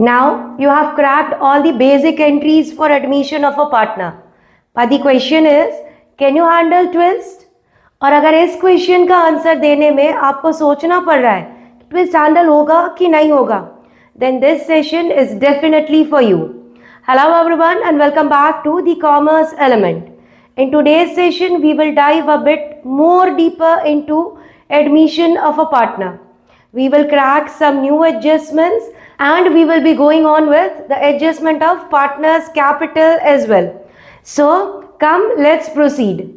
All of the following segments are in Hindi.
Now you have cracked all the basic entries for admission of a partner. But the question is, can you handle twist? और अगर इस क्वेश्चन का आंसर देने में आपको सोचना पड़ रहा है कि ट्विस्ट हैंडल होगा कि नहीं होगा, then this session is definitely for you. Hello everyone and welcome back to the Commerce Element. In today's session, we will dive a bit more deeper into admission of a partner. We will crack some new adjustments and we will be going on with the adjustment of partner's capital as well. So come, let's proceed.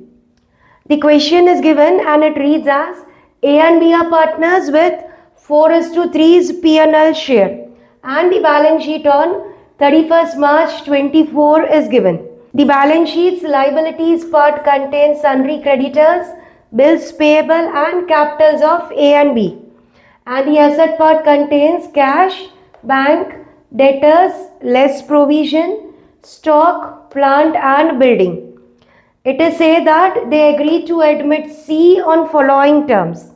The question is given and it reads as A and B are partners with 4:3 P&L share and the balance sheet on 31st March 24 is given. The balance sheet's liabilities part contains sundry creditors, bills payable and capitals of A and B. And the asset part contains cash, bank, debtors, less provision, stock, plant and building. It is said that they agreed to admit C on following terms.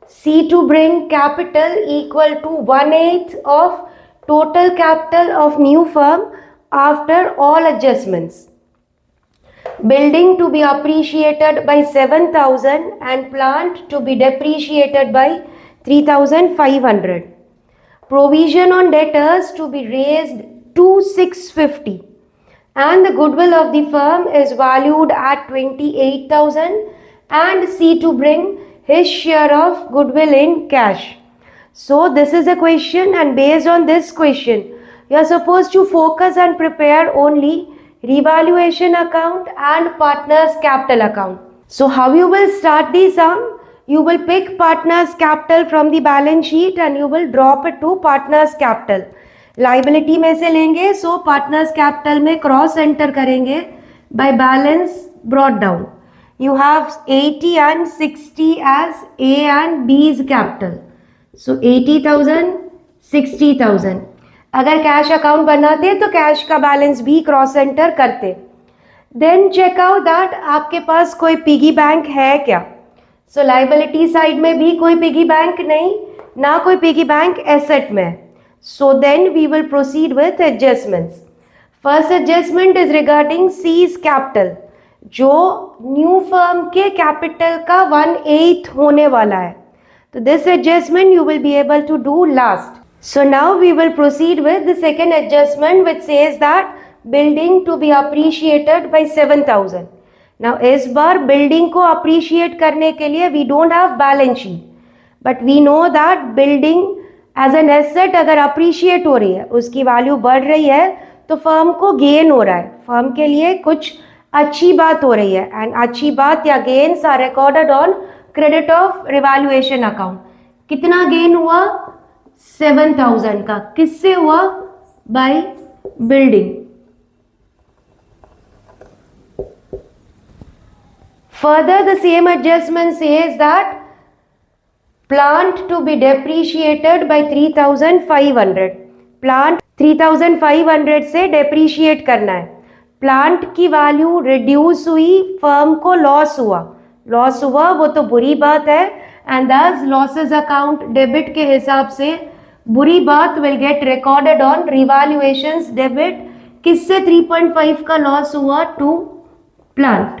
C to bring capital equal to 1/8 of total capital of new firm after all adjustments. Building to be appreciated by 7,000 and plant to be depreciated by 3,500. Provision on debtors to be raised to 650. And the goodwill of the firm is valued at 28,000 and C to bring his share of goodwill in cash. So this is a question and based on this question, you are supposed to focus and prepare only revaluation account and partner's capital account. So how you will start the sum? You will pick partner's capital from the balance sheet and you will drop it to partner's capital. Liability में से लेंगे, सो पार्टनर्स कैपिटल में क्रॉस एंटर करेंगे by balance brought down. You have 80 and 60 as A and B's capital. So 80,000 60,000. अगर कैश अकाउंट बनाते तो कैश का बैलेंस भी क्रॉस एंटर करते. देन चेक आउट दैट आपके पास कोई पिगी बैंक है क्या. सो लाइबिलिटी साइड में भी कोई पिगी बैंक नहीं, ना कोई पिगी बैंक एसेट में. So then we will proceed with adjustments. First adjustment is regarding C's capital, जो new firm के capital का 1/8 होने वाला है. तो this adjustment you will be able to do last. So now we will proceed with the second adjustment which says that building to be appreciated by 7,000. Now इस बार building को appreciate करने के लिए we don't have balance sheet, but we know that building as an asset अगर अप्रिशिएट हो रही है, उसकी वैल्यू बढ़ रही है, तो फर्म को गेन हो रहा है, फर्म के लिए कुछ अच्छी बात हो रही है. एंड अच्छी बात या gains are recorded on credit of revaluation account. कितना गेन हुआ? 7,000 का. किससे हुआ? By building. Further the same adjustment says that plant to be depreciated by 3,500. Plant 3,500 से डेप्रीशिएट करना है. प्लांट की वैल्यू रिड्यूस हुई, फर्म को लॉस हुआ. लॉस हुआ वो तो बुरी बात है एंड दस लॉसेस अकाउंट डेबिट के हिसाब से बुरी बात will get recorded on revaluations debit. किससे 3.5 का लॉस हुआ? To plant.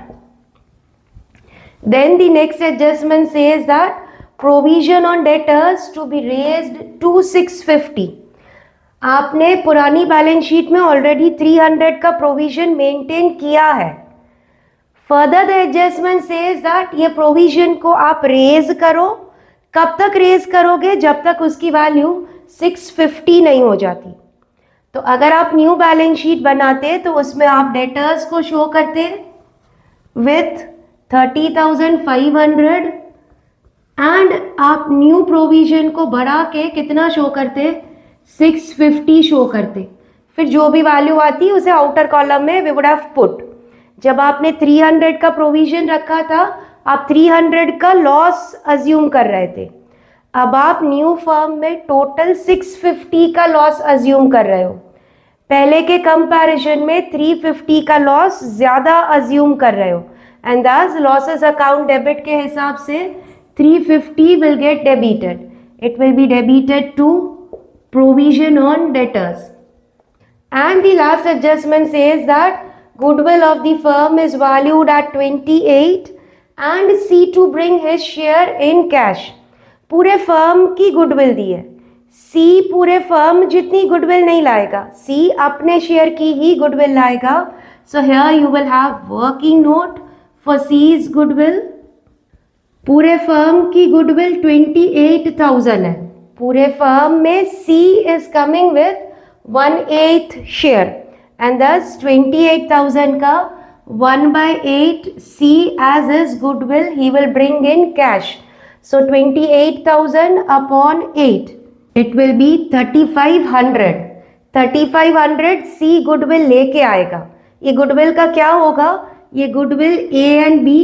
Then the next adjustment says that provision on debtors to be raised to 650. आपने पुरानी बैलेंस शीट में ऑलरेडी 300 का प्रोविजन मेंटेन किया है. Further the adjustment says that ये प्रोविजन को आप रेज करो. कब तक रेज करोगे? जब तक उसकी वैल्यू 650 नहीं हो जाती. तो अगर आप न्यू बैलेंस शीट बनाते तो उसमें आप डेटर्स को शो करते विथ 30,500 एंड आप न्यू प्रोविजन को बढ़ा के कितना शो करते? 650 शो करते. फिर जो भी वैल्यू आती उसे आउटर कॉलम में वी वुड हैव पुट. जब आपने 300 का प्रोविजन रखा था, आप 300 का लॉस अज्यूम कर रहे थे. अब आप न्यू फर्म में टोटल 650 का लॉस अज्यूम कर रहे हो. पहले के कंपैरिजन में 350 का लॉस ज़्यादा अज्यूम कर रहे हो एंड दस लॉसेस अकाउंट डेबिट के हिसाब से 350 will get debited. It will be debited to provision on debtors. And the last adjustment says that goodwill of the firm is valued at 28 and C to bring his share in cash. पूरे फर्म की गुडविल दी है, C पूरे फर्म जितनी गुडविल नहीं लाएगा, C अपने शेयर की ही गुडविल लाएगा. So here you will have working note for C's goodwill. पूरे फर्म की गुडविल 28,000 है. पूरे फर्म में C is coming with 1/8 share and thus 28,000 का 1/8 C as his goodwill he will bring in cash. So 28,000 upon 8, it will be 3,500. 3,500 C goodwill लेके आएगा. ये goodwill का क्या होगा? ये goodwill A and B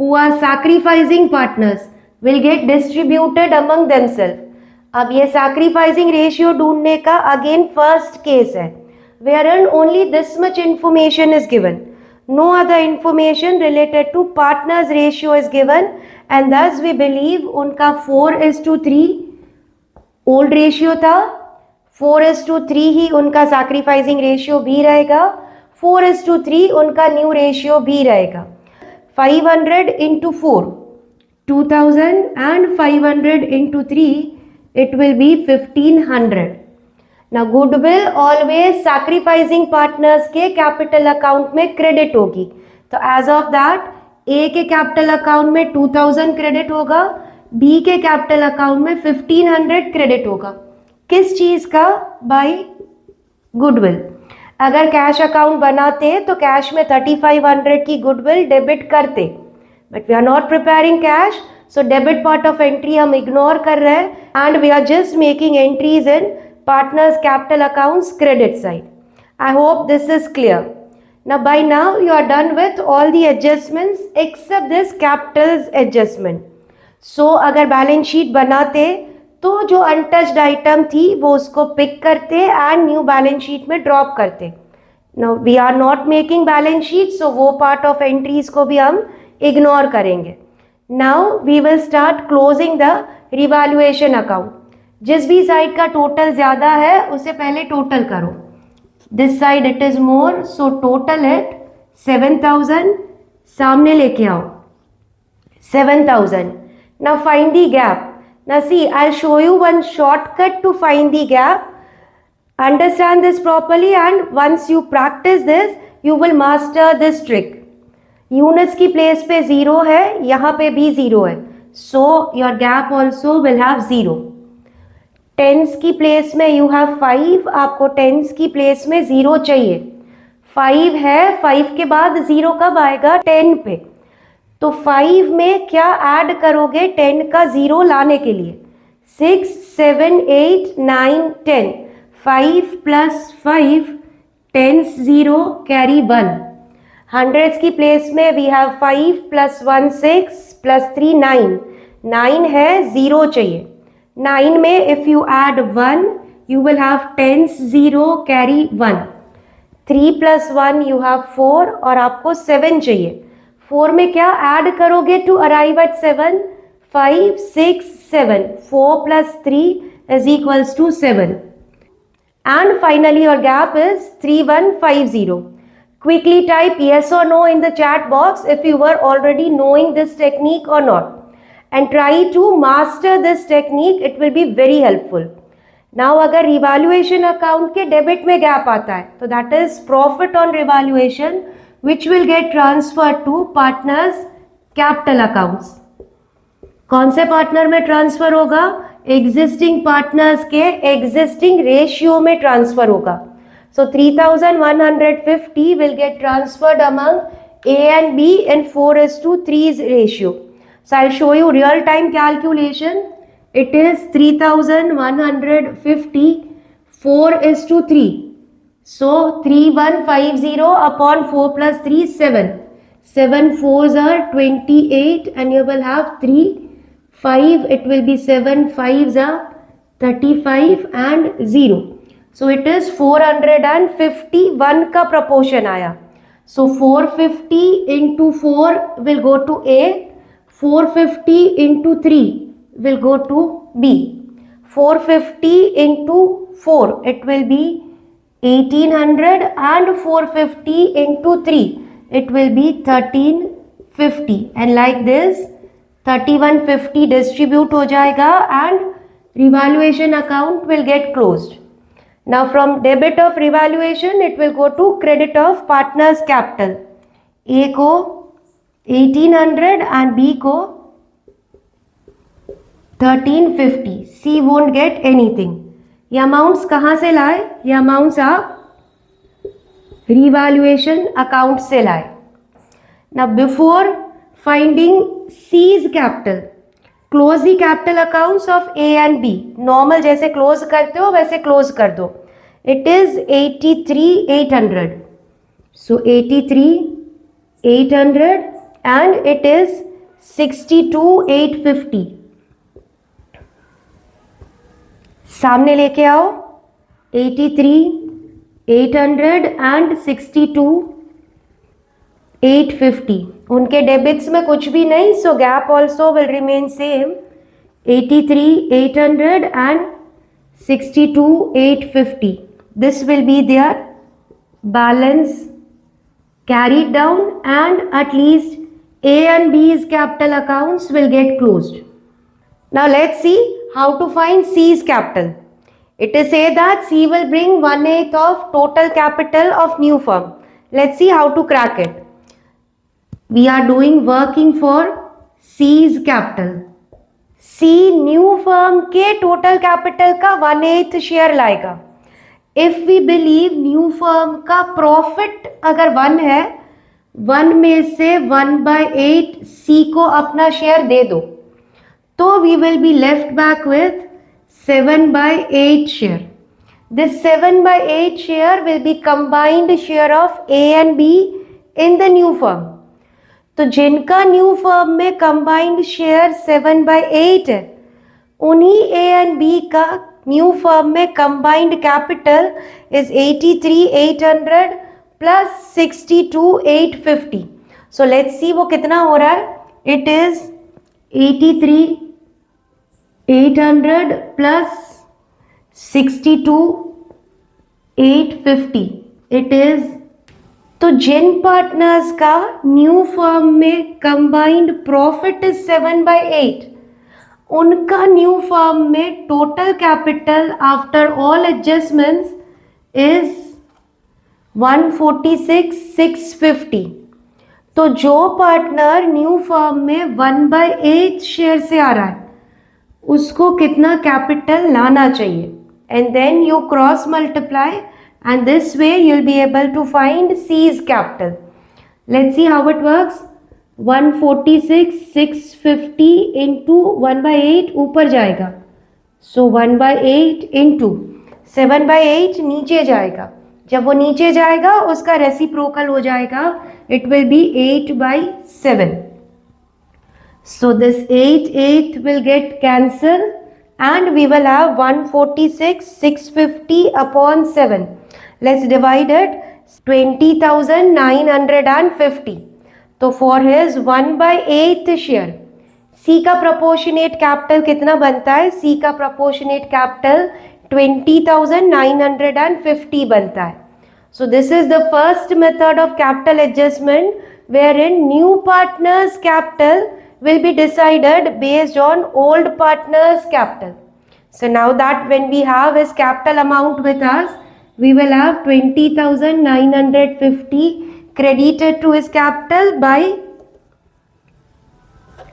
who are sacrificing partners will get distributed among themselves. अब ये sacrificing ratio ढूंढने का अगेन फर्स्ट केस है, wherein only this much information is given. No other information related to partners ratio is given and thus we believe उनका 4:3 old ratio था, 4:3 ही उनका sacrificing ratio भी रहेगा, 4:3 उनका new ratio भी रहेगा. 500 into 4, 2000 and 500 into 3, it will be 1,500. Now goodwill always sacrificing partners के capital account में credit होगी. तो as of that A के capital account में 2000 credit होगा, B के capital account में 1,500 credit होगा. किस चीज का? by goodwill. अगर कैश अकाउंट बनाते तो कैश में 3,500 की गुडविल डेबिट करते, but we are not preparing cash, so debit part of entry हम इग्नोर कर रहे हैं and we are just making entries in partners capital accounts credit side. I hope this is clear. Now by now you are done with all the adjustments except this capitals adjustment. So अगर बैलेंस शीट बनाते तो जो अनटच्ड आइटम थी वो उसको पिक करते एंड न्यू बैलेंस शीट में ड्रॉप करते. Now we are not making balance sheet, so वो पार्ट ऑफ एंट्रीज को भी हम इग्नोर करेंगे. Now we will start closing the revaluation account. जिस भी साइड का टोटल ज्यादा है उसे पहले टोटल करो. This side it is more, so total at 7,000 सामने लेके आओ 7,000. Now find the gap. Now see, I'll show you one shortcut to find the gap. Understand this properly and once you practice this, you will master this trick. Units की place पे 0 है, यहाँ पे भी 0 है. So your gap also will have 0. Tens की place में you have 5, आपको tens की place में 0 चाहिए. 5 है, 5 के बाद 0 कब आएगा? 10 पे. तो 5 में क्या ऐड करोगे 10 का 0 लाने के लिए? 6, 7, 8, 9, 10. 5 plus 5, 10s 0 carry 1. हंड्रेड्स की प्लेस में वी हैव 5 plus 1 6 plus 3 9. 9 है, 0 चाहिए. 9 में if you add 1 you will have 10s 0 carry 1. 3 plus 1 you have 4 और आपको 7 चाहिए. 4 में क्या ऐड करोगे to arrive at 7? 5, 6, 7. 4 plus 3 is equals to 7. And finally your gap is 3150. Quickly type yes or no in the chat box if you were already knowing this technique or not. And try to master this technique, it will be very helpful. Now अगर रिवैल्यूएशन अकाउंट के डेबिट में गैप आता है तो that is profit on revaluation which will get transferred to partners capital accounts. कौन से पार्टनर में ट्रांसफर होगा? एग्जिस्टिंग पार्टनर्स के एग्जिस्टिंग रेशियो में ट्रांसफर होगा. सो 3,150 will get transferred among A and B in 4:3 ratio. So I'll show you real time calculation. It is 3,150 4:3. So 3,150 upon 4 plus 3 7. 7 4s are 28 and you will have 3 5. It will be 7 5s are 35 and 0. So it is 451 का proportion आया. So 450 into 4 will go to A. 450 into 3 will go to B. 450 into 4, it will be 1800, and 450 into 3, it will be 1350, and like this 3150 distribute हो जाएगा and revaluation account will get closed. Now from debit of revaluation it will go to credit of partners capital. A को 1800 and B को 1350. C won't get anything. ये अमाउंट्स कहाँ से लाए? ये अमाउंट्स आप रिवैल्यूएशन अकाउंट से लाए. Now before finding C's capital, close the capital accounts of A and B. Normal जैसे close करते हो वैसे close कर दो. It is 83,800. So 83,800 and it is 62,850. सामने लेके आओ 83,800 and 62,850. उनके डेबिट्स में कुछ भी नहीं, so gap also will remain same. 83,800 and 62,850. This will be their balance carried down, and at least A and B's capital accounts will get closed. Now let's see how to find C's capital. It is said that C will bring 1/8 of total capital of new firm. Let's see how to crack it. We are doing working for C's capital. C new firm के टोटल कैपिटल का 1/8 शेयर लाएगा. If we believe new firm का प्रॉफिट अगर 1 है, 1 में से 1/8 C को अपना शेयर दे दो, तो we will be left back with 7/8 share. This 7/8 share will be combined share of A and B in the new firm. तो जिनका न्यू फर्म में कंबाइंड शेयर 7/8 है, उन्हीं A एंड B का न्यू फर्म में combined capital is 83,800 plus 62,850. So let's see वो कितना हो रहा है. It is 83,800 plus 62,850. It is, तो जिन पार्टनर्स का न्यू फर्म में कंबाइंड प्रॉफिट इज 7/8, उनका न्यू फर्म में total capital after all adjustments is 146,650. तो जो पार्टनर न्यू फर्म में 1/8 शेयर से आ रहा है, उसको कितना कैपिटल लाना चाहिए, and then you cross multiply, and this way you'll be able to find C's capital. Let's see how it works. 146,650 into 1/8 ऊपर जाएगा, so 1/8 into 7/8 नीचे जाएगा. जब वो नीचे जाएगा उसका रेसिप्रोकल हो जाएगा, it will be 8/7. So this 8 will get cancelled and we will have 146,650 upon 7. Let's divide it. 20,950. तो for his 1/8 शेयर C का प्रोपोर्शनेट कैपिटल कितना बनता है? C का प्रोपोर्शनेट कैपिटल 20,950 बनता है. So this is the first method of capital adjustment wherein new partners capital will be decided based on old partners capital. So now that when we have his capital amount with us, we will have 20,950 credited to his capital by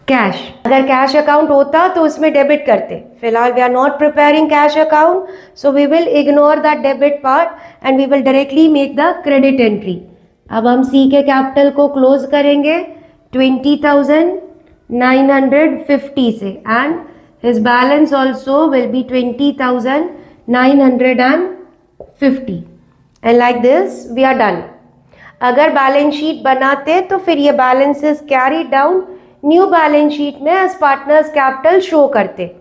cash. अगर कैश अकाउंट होता तो उसमें डेबिट करते. फिलहाल we are not preparing cash account, so we will ignore that debit part and we will directly make the credit entry. अब हम सी के कैपिटल को क्लोज करेंगे 20,950 से, and his balance also will be 20,950, and like this we are done. अगर बैलेंस शीट बनाते तो फिर ये balances carried down new balance sheet में एज पार्टनर्स कैपिटल शो करते.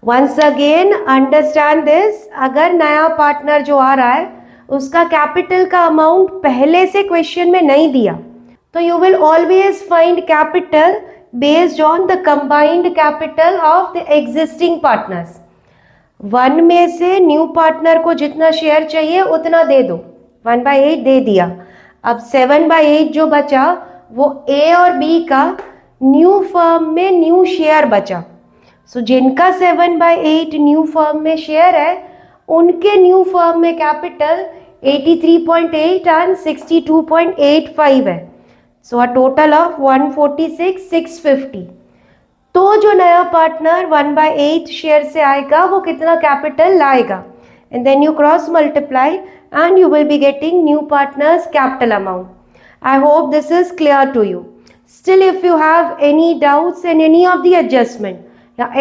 वंस अगेन अंडरस्टैंड दिस, अगर नया पार्टनर जो आ रहा है उसका कैपिटल का अमाउंट पहले से क्वेश्चन में नहीं दिया, तो you will always find capital based on the combined capital of the existing partners. 1 में से न्यू पार्टनर को जितना शेयर चाहिए उतना दे दो, 1/8 दे दिया। अब 7/8 जो बचा वो ए और बी का न्यू फर्म में न्यू शेयर बचा। सो जिनका 7/8 न्यू फर्म में शेयर है उनके न्यू फर्म में कैपिटल 83.8 एंड 62.85 है। सो अ टोटल ऑफ 146,650। तो जो नया पार्टनर 1/8 शेयर से आएगा वो कितना कैपिटल लाएगा, and then you cross multiply and you will be getting new partners capital amount. I hope this is clear to you. Still, if you have any doubts in any of the adjustment,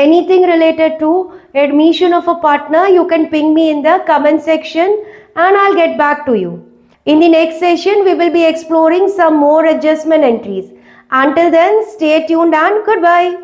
anything related to admission of a partner, you can ping me in the comment section and I'll get back to you. In the next session, we will be exploring some more adjustment entries. Until then, stay tuned and goodbye.